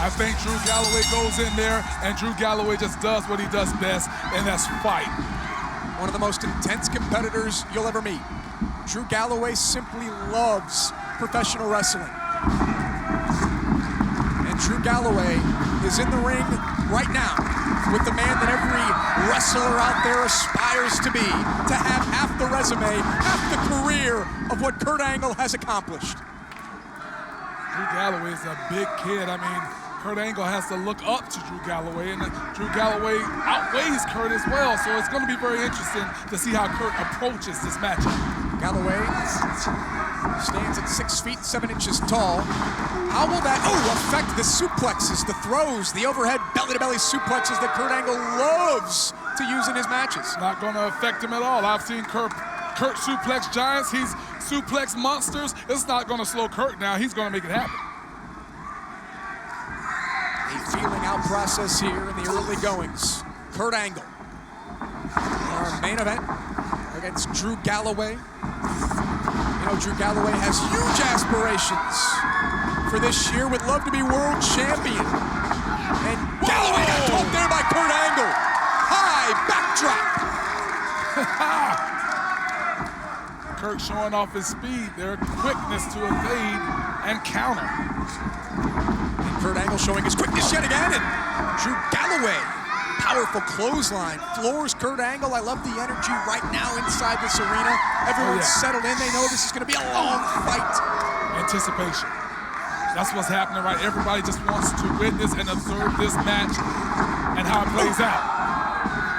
I think Drew Galloway goes in there, and Drew Galloway just does what he does best, and that's fight. One of the most intense competitors you'll ever meet. Drew Galloway simply loves professional wrestling. And Drew Galloway is in the ring right now with the man that every wrestler out there aspires to be, to have half the resume, half the career of what Kurt Angle has accomplished. Drew Galloway is a big kid. I mean, Kurt Angle has to look up to Drew Galloway, and Drew Galloway outweighs Kurt as well, so it's going to be very interesting to see how Kurt approaches this matchup. Galloway stands at 6 feet 7 inches tall. How will that affect the suplexes, the throws, the overhead belly-to-belly suplexes that Kurt Angle loves to use in his matches? Not going to affect him at all. I've seen Kurt suplex giants. He's suplex monsters. It's not going to slow Kurt down. He's going to make it happen. A feeling out process here in the early goings. Kurt Angle, our main event against Drew Galloway. You know, Drew Galloway has huge aspirations for this year, would love to be world champion. And Galloway got caught there by Kurt Angle. High backdrop. Kurt showing off his speed, their quickness to evade and counter. And Kurt Angle showing his quickness yet again, and Drew Galloway, powerful clothesline, floors Kurt Angle. I love the energy right now inside this arena. Everyone's settled in, they know this is gonna be a long fight. Anticipation. That's what's happening, right? Everybody just wants to witness and observe this match and how it plays out.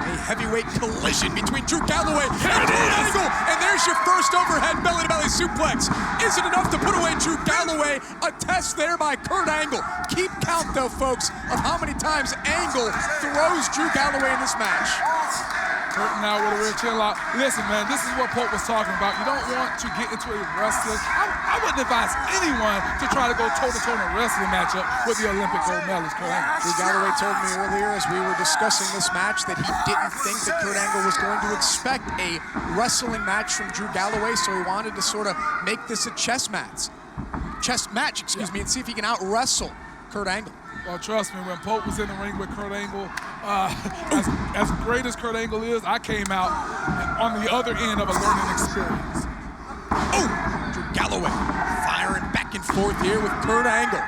A heavyweight collision between Drew Galloway and Kurt Angle. And there's your first overhead belly-to-belly suplex. Is it enough to put away Drew Galloway? A test there by Kurt Angle. Keep count, though, folks, of how many times Angle throws Drew Galloway in this match. Kurt now with a rear chin lock. Listen, man, this is what Pope was talking about. You don't want to get into a wrestling. I wouldn't advise anyone to try to go toe-to-toe in a wrestling matchup with the Olympic gold medalist, Kurt Angle. Drew Galloway told me earlier as we were discussing this match that he didn't think that Kurt Angle was going to expect a wrestling match from Drew Galloway, so he wanted to sort of make this a chess match, and see if he can out-wrestle Kurt Angle. Well, trust me, when Pope was in the ring with Kurt Angle, as great as Kurt Angle is, I came out on the other end of a learning experience. Drew Galloway firing back and forth here with Kurt Angle.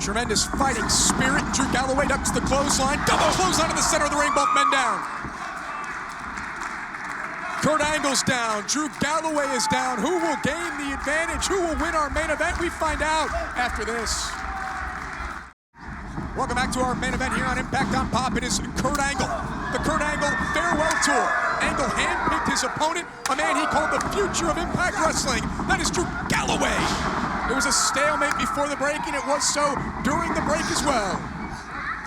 Tremendous fighting spirit. Drew Galloway ducks the clothesline. Double clothesline in the center of the ring, both men down. Kurt Angle's down, Drew Galloway is down. Who will gain the advantage? Who will win our main event? We find out after this. Welcome back to our main event here on Impact on Pop. It is Kurt Angle, the Kurt Angle Farewell Tour. Angle handpicked his opponent, a man he called the future of Impact Wrestling. That is Drew Galloway. It was a stalemate before the break, and it was so during the break as well.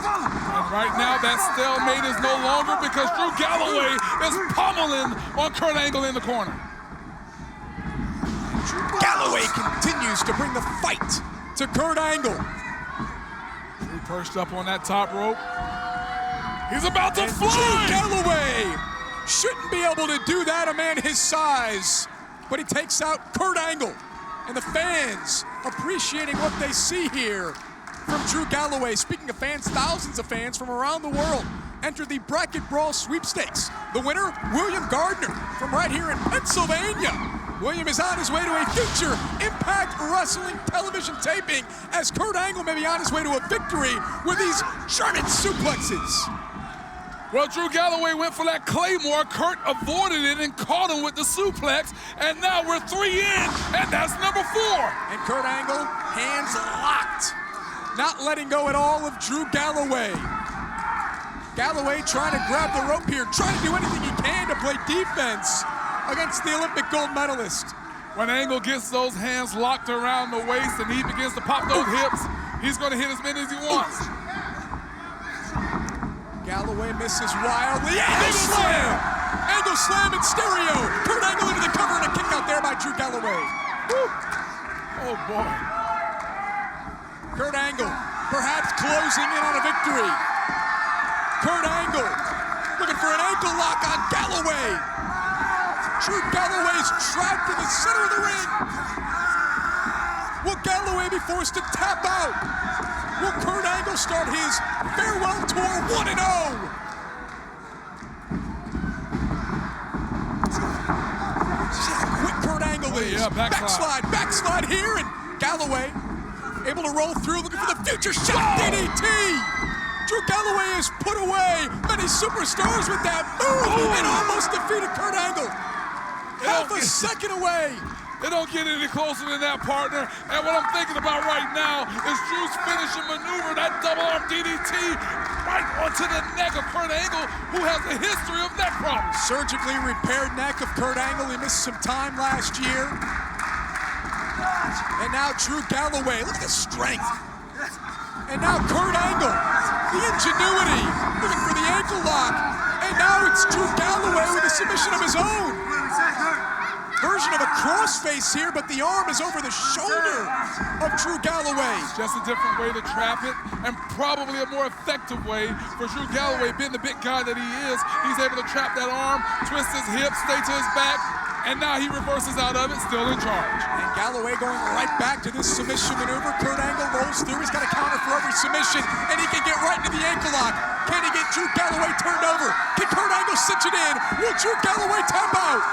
And right now, that stalemate is no longer because Drew Galloway is pummeling on Kurt Angle in the corner. Drew Galloway continues to bring the fight to Kurt Angle. Drew perched up on that top rope. He's about to fly! Drew Galloway shouldn't be able to do that, a man his size. But he takes out Kurt Angle. And the fans appreciating what they see here from Drew Galloway. Speaking of fans, thousands of fans from around the world enter the Bracket Brawl Sweepstakes. The winner, William Gardner, from right here in Pennsylvania. William is on his way to a future Impact Wrestling television taping as Kurt Angle may be on his way to a victory with these German suplexes. Well, Drew Galloway went for that Claymore. Kurt avoided it and caught him with the suplex. And now we're 3 in, and that's number 4. And Kurt Angle, hands locked. Not letting go at all of Drew Galloway. Galloway trying to grab the rope here, trying to do anything he can to play defense against the Olympic gold medalist. When Angle gets those hands locked around the waist and he begins to pop those hips, he's going to hit as many as he wants. Galloway misses wildly. Angle slam! Angle slam in stereo. Kurt Angle into the cover and a kick out there by Drew Galloway. Woo. Oh, boy. Kurt Angle, perhaps closing in on a victory. Kurt Angle looking for an ankle lock on Galloway. Drew Galloway's trapped in the center of the ring. Will Galloway be forced to tap out? Will Kurt Angle start his farewell tour 1-0? See how quick Kurt Angle is. Yeah, backslide here, and Galloway able to roll through, looking for the future shot. DDT! Drew Galloway has put away many superstars with that move and almost defeated Kurt Angle. Half a second away. It don't get any closer than that, partner. And what I'm thinking about right now is Drew's finishing maneuver, that double arm DDT, right onto the neck of Kurt Angle, who has a history of neck problems. Surgically repaired neck of Kurt Angle. He missed some time last year. And now Drew Galloway, look at the strength. And now Kurt Angle, the ingenuity, looking for the ankle lock. And now it's Drew Galloway with a submission of his own. Version of a crossface here, but the arm is over the shoulder of Drew Galloway. Just a different way to trap it, and probably a more effective way for Drew Galloway, being the big guy that he is. He's able to trap that arm, twist his hip, stay to his back, and now he reverses out of it, still in charge. And Galloway going right back to this submission maneuver. Kurt Angle rolls through. He's got a counter for every submission, and he can get right into the ankle lock. Can he get Drew Galloway turned over? Can Kurt Angle cinch it in? Will Drew Galloway tap out?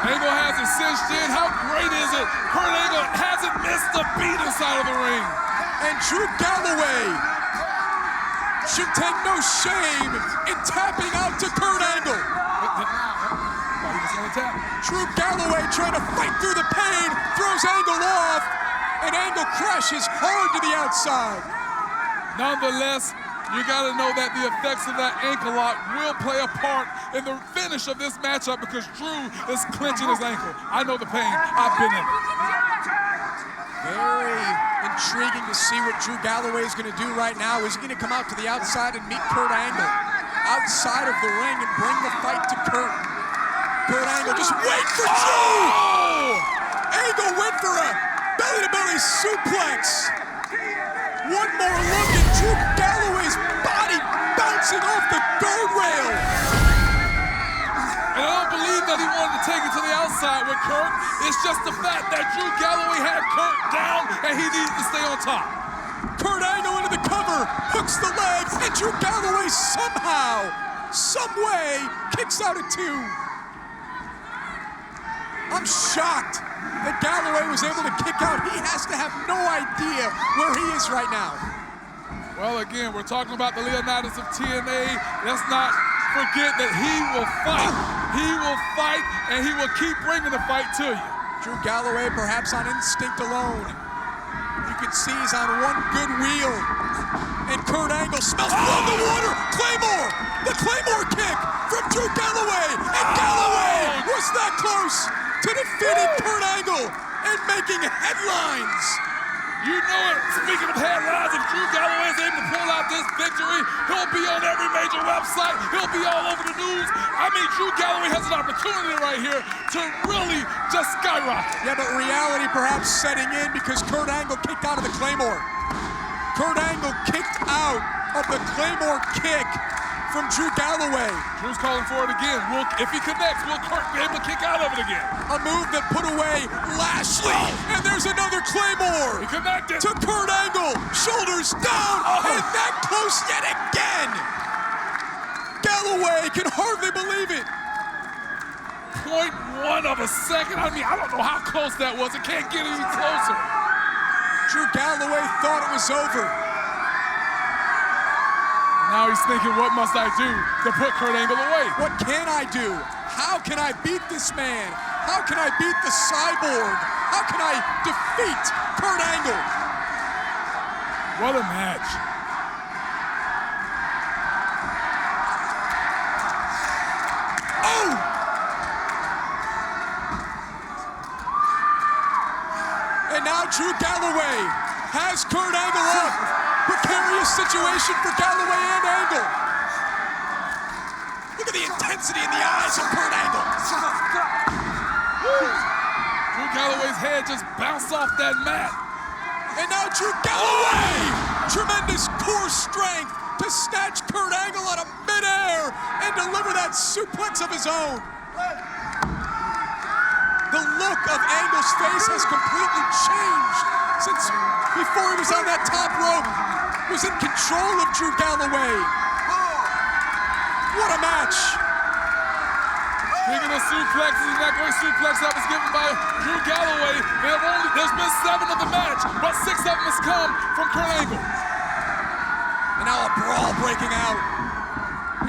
Angle has it cinched in. How great is it? Kurt Angle hasn't missed a beat inside of the ring. And Drew Galloway should take no shame in tapping out to Kurt Angle. He was gonna tap. Drew Galloway trying to fight through the pain, throws Angle off, and Angle crashes hard to the outside. Nonetheless, you gotta know that the effects of that ankle lock will play a part in the finish of this matchup because Drew is clenching his ankle. I know the pain, I've been in it. Very intriguing to see what Drew Galloway is gonna do right now. Is he gonna come out to the outside and meet Kurt Angle outside of the ring and bring the fight to Kurt? Kurt Angle just wait for Drew! Angle went for a belly-to-belly suplex. One more look at Drew Galloway's body bouncing off the guardrail. And I don't believe that he wanted to take it to the outside with Kurt. It's just the fact that Drew Galloway had Kurt down and he needed to stay on top. Kurt Angle into the cover, hooks the leg, and Drew Galloway somehow, some way, kicks out at 2. I'm shocked that Galloway was able to kick out. He has to have no idea where he is right now. Well, again, we're talking about the Leonidas of TNA. Let's not forget that he will fight. He will fight, and he will keep bringing the fight to you. Drew Galloway, perhaps on instinct alone. You can see he's on one good wheel. And Kurt Angle smells blood in the water. Claymore! The Claymore kick from Drew Galloway. And Galloway was that close to defeating Kurt Angle and making headlines. You know it. Speaking of headlines, if Drew Galloway is able to pull out this victory, he'll be on every major website. He'll be all over the news. I mean, Drew Galloway has an opportunity right here to really just skyrocket. Yeah, but reality perhaps setting in because Kurt Angle kicked out of the Claymore. Kurt Angle kicked out of the Claymore kick from Drew Galloway. Drew's calling for it again. If he connects, will Kurt be able to kick out of it again? A move that put away Lashley, and there's another Claymore. He connected. To Kurt Angle, shoulders down, and that close yet again. Galloway can hardly believe it. 0.1 of a second. I mean, I don't know how close that was. It can't get any closer. Drew Galloway thought it was over. Now he's thinking, what must I do to put Kurt Angle away? What can I do? How can I beat this man? How can I beat the cyborg? How can I defeat Kurt Angle? What a match. Oh! And now Drew Galloway has Kurt Angle up. Precarious situation for Galloway and Angle. Look at the intensity in the eyes of Kurt Angle. Drew Galloway's head just bounced off that mat. And now Drew Galloway, tremendous core strength to snatch Kurt Angle out of midair and deliver that suplex of his own. The look of Angle's face has completely changed since before he was on that top rope, was in control of Drew Galloway. What a match. Speaking of suplexes, that great suplex that was given by Drew Galloway, there's been 7 of the match, but 6 of them has come from Kurt Angle. And now a brawl breaking out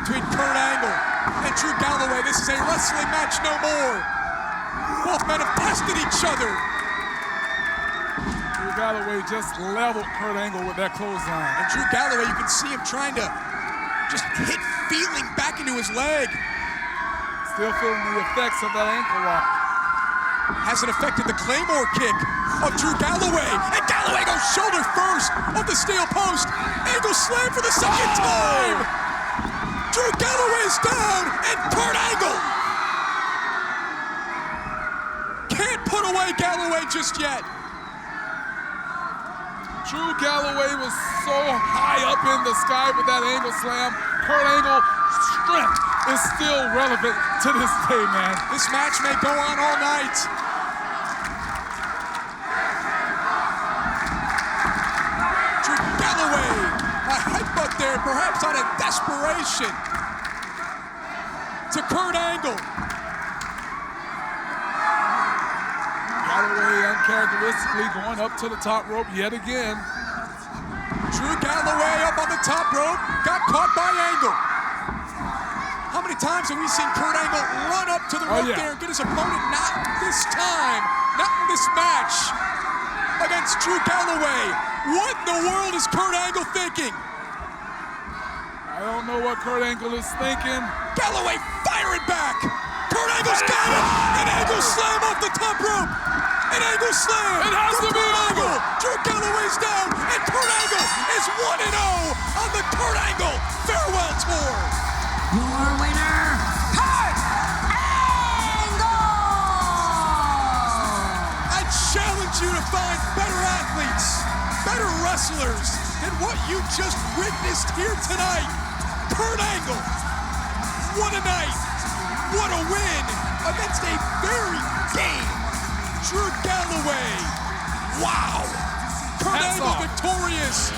between Kurt Angle and Drew Galloway. This is a wrestling match no more. Both men have tested each other. Drew Galloway just leveled Kurt Angle with that clothesline. And Drew Galloway, you can see him trying to just hit feeling back into his leg. Still feeling the effects of that ankle lock. Hasn't affected the Claymore kick of Drew Galloway. And Galloway goes shoulder first off the steel post. Angle slam for the second time. Drew Galloway is down, and Kurt Angle can't put away Galloway just yet. Drew Galloway was so high up in the sky with that angle slam. Kurt Angle's strength is still relevant to this day, man. This match may go on all night. Drew Galloway, a headbutt there, perhaps out of desperation to Kurt Angle. Galloway uncharacteristically going up to the top rope yet again. Drew Galloway up on the top rope, got caught by Angle. How many times have we seen Kurt Angle run up to the rope there and get his opponent? Not this time, not in this match against Drew Galloway. What in the world is Kurt Angle thinking? I don't know what Kurt Angle is thinking. Galloway firing back. Kurt Angle's got it. An Angle slam off the top rope. An Angle slam. It has to be Angle. Drew Galloway's down, and Kurt Angle is 1-0 on the Kurt Angle farewell tour. Your winner, Kurt Angle! I challenge you to find better athletes, better wrestlers than what you just witnessed here tonight. Kurt Angle, what a night, what a win against a very game Drew Galloway. Wow! Kurt Angle victorious.